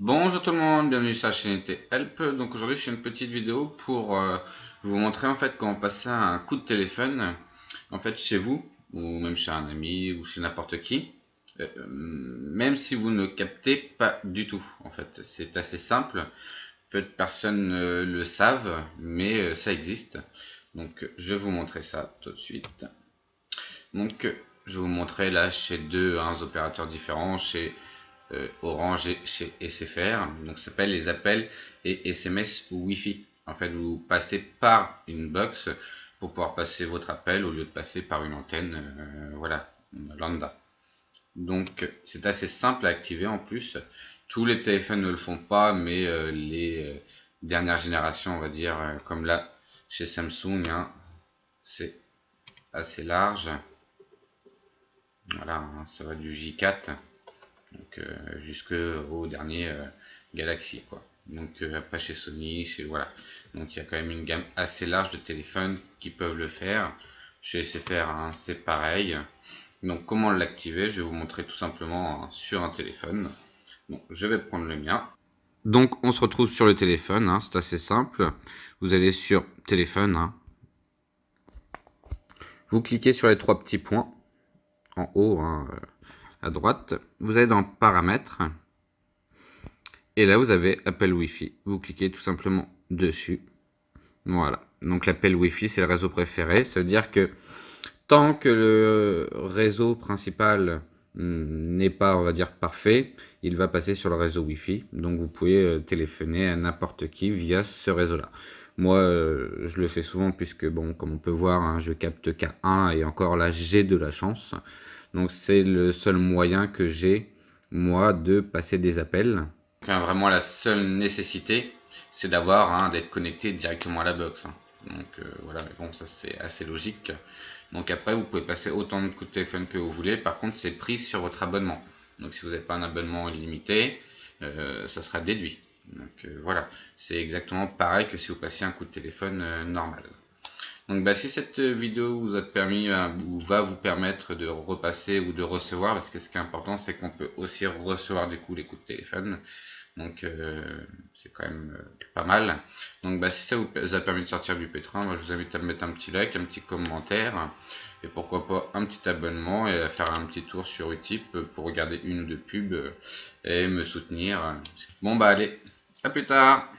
Bonjour tout le monde, bienvenue sur la chaîne IT Help. Donc aujourd'hui je fais une petite vidéo pour vous montrer en fait comment passer un coup de téléphone en fait chez vous ou même chez un ami ou chez n'importe qui, même si vous ne captez pas du tout. En fait c'est assez simple, peu de personnes le savent mais ça existe. Donc je vais vous montrer ça tout de suite. Donc je vais vous montrer là chez deux opérateurs différents, chez Orange et chez SFR. Donc ça s'appelle les appels et SMS ou Wi-Fi. En fait, vous passez par une box pour pouvoir passer votre appel au lieu de passer par une antenne, voilà, lambda. Donc c'est assez simple à activer en plus. Tous les téléphones ne le font pas, mais les dernières générations, on va dire, comme là chez Samsung, hein, c'est assez large. Voilà, hein, ça va du J4 donc jusqu'au dernier Galaxy quoi. Donc après chez Sony, chez voilà. Donc il y a quand même une gamme assez large de téléphones qui peuvent le faire. Chez SFR hein, c'est pareil. Donc comment l'activer? Je vais vous montrer tout simplement hein, sur un téléphone. Bon, je vais prendre le mien. Donc on se retrouve sur le téléphone, hein, c'est assez simple. Vous allez sur téléphone, hein. Vous cliquez sur les trois petits points en haut, hein, à droite. Vous allez dans paramètres. Et là, vous avez appel Wi-Fi. Vous cliquez tout simplement dessus. Voilà. Donc l'appel Wi-Fi, c'est le réseau préféré. Ça veut dire que tant que le réseau principal n'est pas, on va dire, parfait, il va passer sur le réseau Wi-Fi. Donc vous pouvez téléphoner à n'importe qui via ce réseau-là. Moi, je le fais souvent puisque, bon, comme on peut voir, hein, je capte qu'à 1 et encore là, j'ai de la chance. Donc c'est le seul moyen que j'ai, moi, de passer des appels. Vraiment la seule nécessité, c'est d'avoir d'être connecté directement à la box. Hein. Donc voilà, mais bon, ça c'est assez logique. Donc après, vous pouvez passer autant de coups de téléphone que vous voulez. Par contre, c'est pris sur votre abonnement. Donc si vous n'avez pas un abonnement illimité, ça sera déduit. Donc voilà, c'est exactement pareil que si vous passiez un coup de téléphone normal. Donc bah, si cette vidéo vous a permis ou va vous permettre de repasser ou de recevoir, parce que ce qui est important c'est qu'on peut aussi recevoir du coup les coups de téléphone. Donc c'est quand même pas mal. Donc bah, si ça vous a permis de sortir du pétrin, moi, je vous invite à me mettre un petit like, un petit commentaire et pourquoi pas un petit abonnement et à faire un petit tour sur Utip pour regarder une ou deux pubs et me soutenir. Bon bah allez, à plus tard.